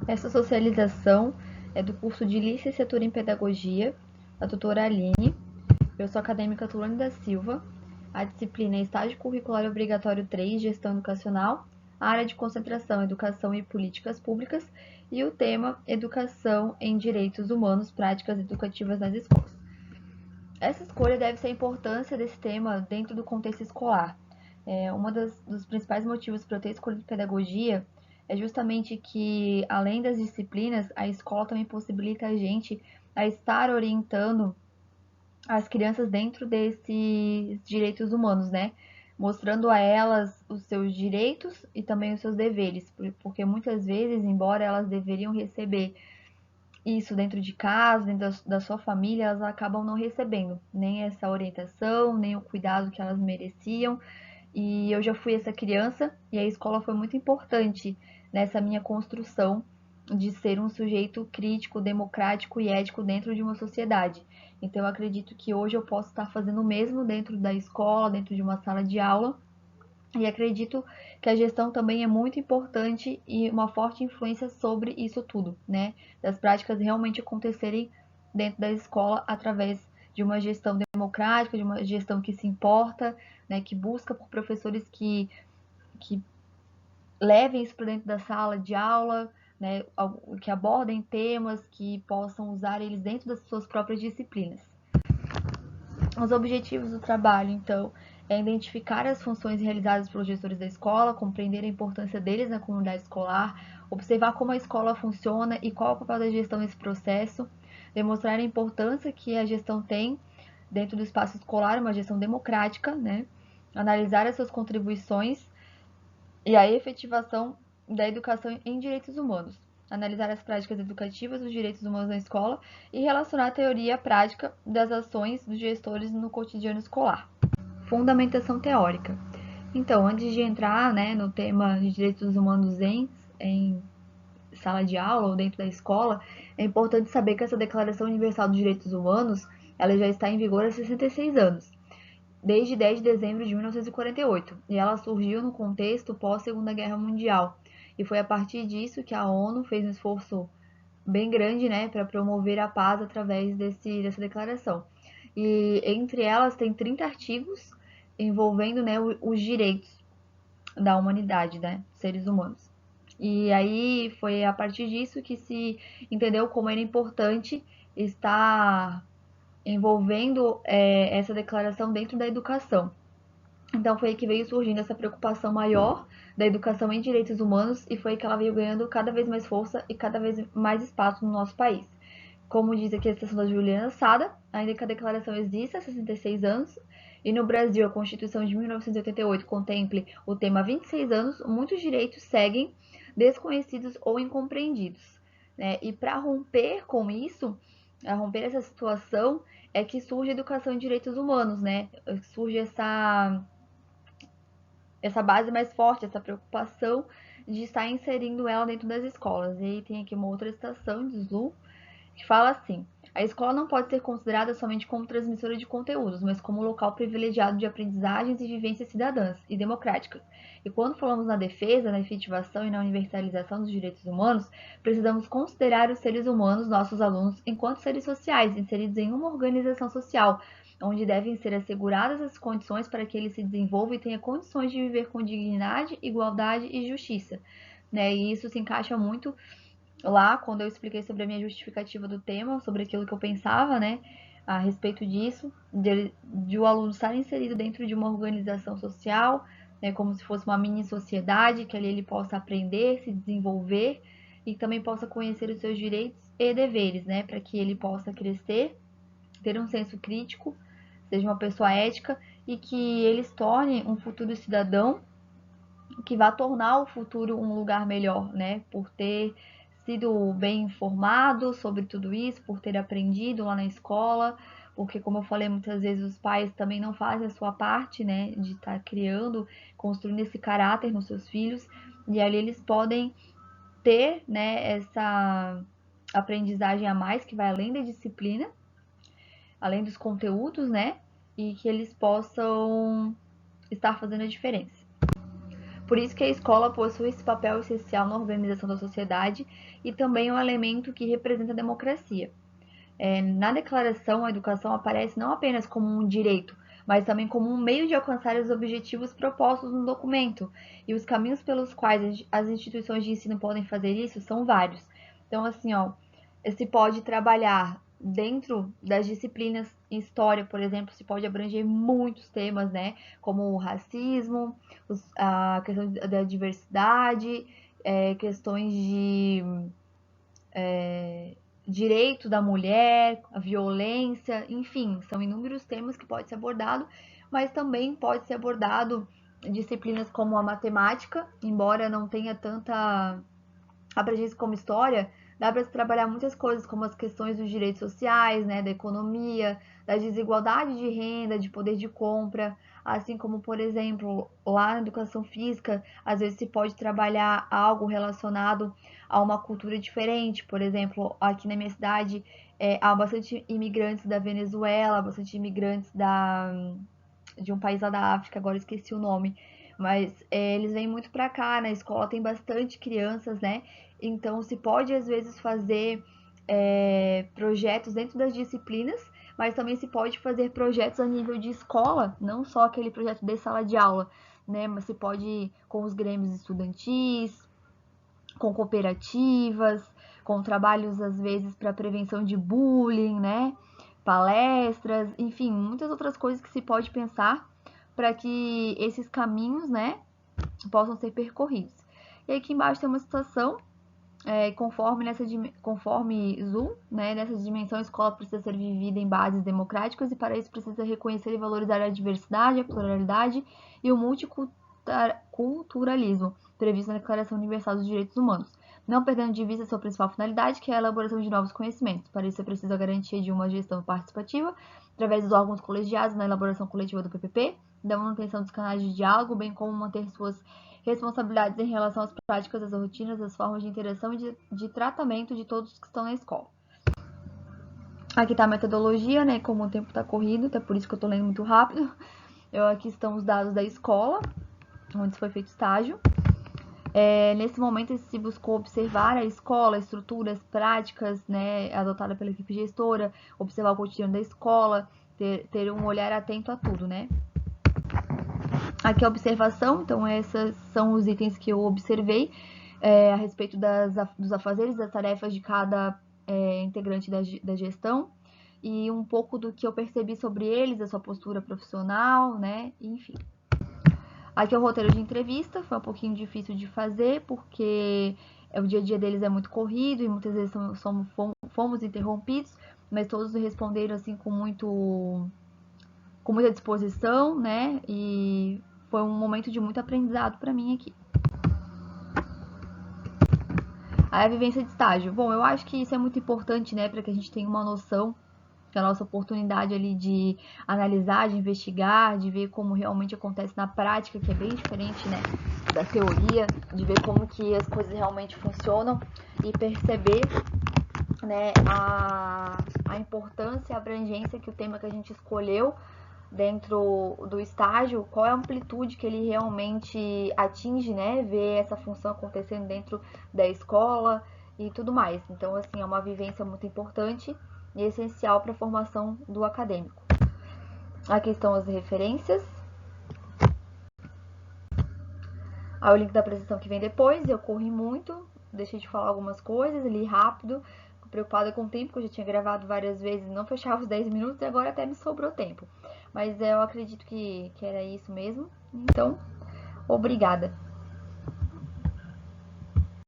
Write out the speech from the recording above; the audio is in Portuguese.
Essa socialização é do curso de Licenciatura em Pedagogia, da tutora Aline. Eu sou a acadêmica Tulane da Silva. A disciplina é Estágio Curricular Obrigatório 3, Gestão Educacional. A área de concentração, Educação e Políticas Públicas. E o tema, Educação em Direitos Humanos, Práticas Educativas nas Escolas. Essa escolha deve ser a importância desse tema dentro do contexto escolar. Dos principais motivos para eu ter escolhido pedagogia é justamente que, além das disciplinas, a escola também possibilita a gente a estar orientando as crianças dentro desses direitos humanos, né? Mostrando a elas os seus direitos e também os seus deveres, porque muitas vezes, embora elas deveriam receber isso dentro de casa, dentro da sua família, elas acabam não recebendo nem essa orientação, nem o cuidado que elas mereciam. E eu já fui essa criança e a escola foi muito importante nessa minha construção de ser um sujeito crítico, democrático e ético dentro de uma sociedade. Então eu acredito que hoje eu posso estar fazendo o mesmo dentro da escola, dentro de uma sala de aula. E acredito que a gestão também é muito importante e uma forte influência sobre isso tudo, né? Das práticas realmente acontecerem dentro da escola através de uma gestão democrática, de uma gestão que se importa, né? Que busca por professores que levem isso para dentro da sala de aula, né? Que abordem temas, que possam usar eles dentro das suas próprias disciplinas. Os objetivos do trabalho, então, é identificar as funções realizadas pelos gestores da escola, compreender a importância deles na comunidade escolar, observar como a escola funciona e qual é o papel da gestão nesse processo, demonstrar a importância que a gestão tem dentro do espaço escolar, uma gestão democrática, né? Analisar as suas contribuições e a efetivação da educação em direitos humanos, analisar as práticas educativas dos direitos humanos na escola e relacionar a teoria à prática das ações dos gestores no cotidiano escolar. Fundamentação teórica. Então, antes de entrar, né, no tema de direitos humanos em sala de aula ou dentro da escola, é importante saber que essa Declaração Universal dos Direitos Humanos ela já está em vigor há 66 anos, desde 10 de dezembro de 1948, e ela surgiu no contexto pós-Segunda Guerra Mundial. E foi a partir disso que a ONU fez um esforço bem grande, né, para promover a paz através dessa declaração. E entre elas tem 30 artigos envolvendo, né, os direitos da humanidade, né, seres humanos. E aí foi a partir disso que se entendeu como era importante estar envolvendo essa declaração dentro da educação. Então foi aí que veio surgindo essa preocupação maior da educação em direitos humanos e foi que ela veio ganhando cada vez mais força e cada vez mais espaço no nosso país. Como diz aqui a citação da Juliana Sada, ainda que a declaração exista há 66 anos, e no Brasil a Constituição de 1988 contemple o tema há 26 anos, muitos direitos seguem desconhecidos ou incompreendidos. Né? E para romper com isso, a romper essa situação, é que surge a educação em direitos humanos, né? Surge essa base mais forte, essa preocupação de estar inserindo ela dentro das escolas. E aí tem aqui uma outra citação de Zhu, que fala assim: a escola não pode ser considerada somente como transmissora de conteúdos, mas como local privilegiado de aprendizagens e vivências cidadãs e democráticas. E quando falamos na defesa, na efetivação e na universalização dos direitos humanos, precisamos considerar os seres humanos, nossos alunos, enquanto seres sociais, inseridos em uma organização social, onde devem ser asseguradas as condições para que ele se desenvolva e tenha condições de viver com dignidade, igualdade e justiça. Né? E isso se encaixa muito lá, quando eu expliquei sobre a minha justificativa do tema, sobre aquilo que eu pensava, né, a respeito disso, de o aluno estar inserido dentro de uma organização social, né, como se fosse uma mini sociedade, que ali ele possa aprender, se desenvolver e também possa conhecer os seus direitos e deveres, né, para que ele possa crescer, ter um senso crítico, seja uma pessoa ética e que eles tornem um futuro cidadão que vai tornar o futuro um lugar melhor, né? Por ter sido bem informado sobre tudo isso, por ter aprendido lá na escola, porque como eu falei muitas vezes os pais também não fazem a sua parte, né, de estar criando, construindo esse caráter nos seus filhos, e ali eles podem ter, né, essa aprendizagem a mais que vai além da disciplina, além dos conteúdos, né, e que eles possam estar fazendo a diferença. Por isso que a escola possui esse papel essencial na organização da sociedade e também é um elemento que representa a democracia. Na declaração, a educação aparece não apenas como um direito, mas também como um meio de alcançar os objetivos propostos no documento. E os caminhos pelos quais as instituições de ensino podem fazer isso são vários. Então, assim, ó, se pode trabalhar dentro das disciplinas em história, por exemplo, se pode abranger muitos temas, né? Como o racismo, a questão da diversidade, questões de direito da mulher, a violência, enfim, são inúmeros temas que pode ser abordado, mas também pode ser abordado disciplinas como a matemática, embora não tenha tanta abrangência como história, dá para se trabalhar muitas coisas, como as questões dos direitos sociais, né, da economia, da desigualdade de renda, de poder de compra, assim como, por exemplo, lá na educação física, às vezes se pode trabalhar algo relacionado a uma cultura diferente. Por exemplo, aqui na minha cidade há bastante imigrantes da Venezuela, bastante imigrantes de um país lá da África, agora esqueci o nome, mas eles vêm muito para cá, na escola tem bastante crianças, né? Então se pode às vezes fazer projetos dentro das disciplinas, mas também se pode fazer projetos a nível de escola, não só aquele projeto de sala de aula, né? Mas se pode ir com os grêmios estudantis, com cooperativas, com trabalhos às vezes para prevenção de bullying, né? Palestras, enfim, muitas outras coisas que se pode pensar para que esses caminhos, né, possam ser percorridos. E aqui embaixo tem uma situação, conforme Zoom, né, nessa dimensão a escola precisa ser vivida em bases democráticas e para isso precisa reconhecer e valorizar a diversidade, a pluralidade e o multiculturalismo previsto na Declaração Universal dos Direitos Humanos, não perdendo de vista sua principal finalidade, que é a elaboração de novos conhecimentos. Para isso é preciso a garantia de uma gestão participativa, através dos órgãos colegiados na elaboração coletiva do PPP, da manutenção dos canais de diálogo, bem como manter suas responsabilidades em relação às práticas, às rotinas, às formas de interação e de tratamento de todos que estão na escola. Aqui está a metodologia, né? Como o tempo está corrido, até por isso que eu estou lendo muito rápido. Aqui estão os dados da escola, onde foi feito estágio. Nesse momento se buscou observar a escola, estruturas, práticas, né, adotada pela equipe gestora, observar o cotidiano da escola, ter um olhar atento a tudo, né. Aqui a observação, então esses são os itens que eu observei a respeito dos afazeres, das tarefas de cada integrante da gestão e um pouco do que eu percebi sobre eles, a sua postura profissional, né, enfim. Aqui é o roteiro de entrevista, foi um pouquinho difícil de fazer, porque o dia a dia deles é muito corrido e muitas vezes fomos interrompidos, mas todos responderam assim com muita disposição, né? E foi um momento de muito aprendizado para mim aqui. Aí a vivência de estágio. Bom, eu acho que isso é muito importante, né, para que a gente tenha uma noção que é a nossa oportunidade ali de analisar, de investigar, de ver como realmente acontece na prática, que é bem diferente, né, da teoria, de ver como que as coisas realmente funcionam e perceber, né, a importância e a abrangência que o tema que a gente escolheu dentro do estágio, qual é a amplitude que ele realmente atinge, né, ver essa função acontecendo dentro da escola e tudo mais. Então, assim, é uma vivência muito importante e essencial para a formação do acadêmico. Aqui estão as referências. Aí o link da apresentação que vem depois, eu corri muito, deixei de falar algumas coisas, li rápido, preocupada com o tempo, que eu já tinha gravado várias vezes, não fechava os 10 minutos e agora até me sobrou tempo. Mas eu acredito que era isso mesmo. Então, obrigada.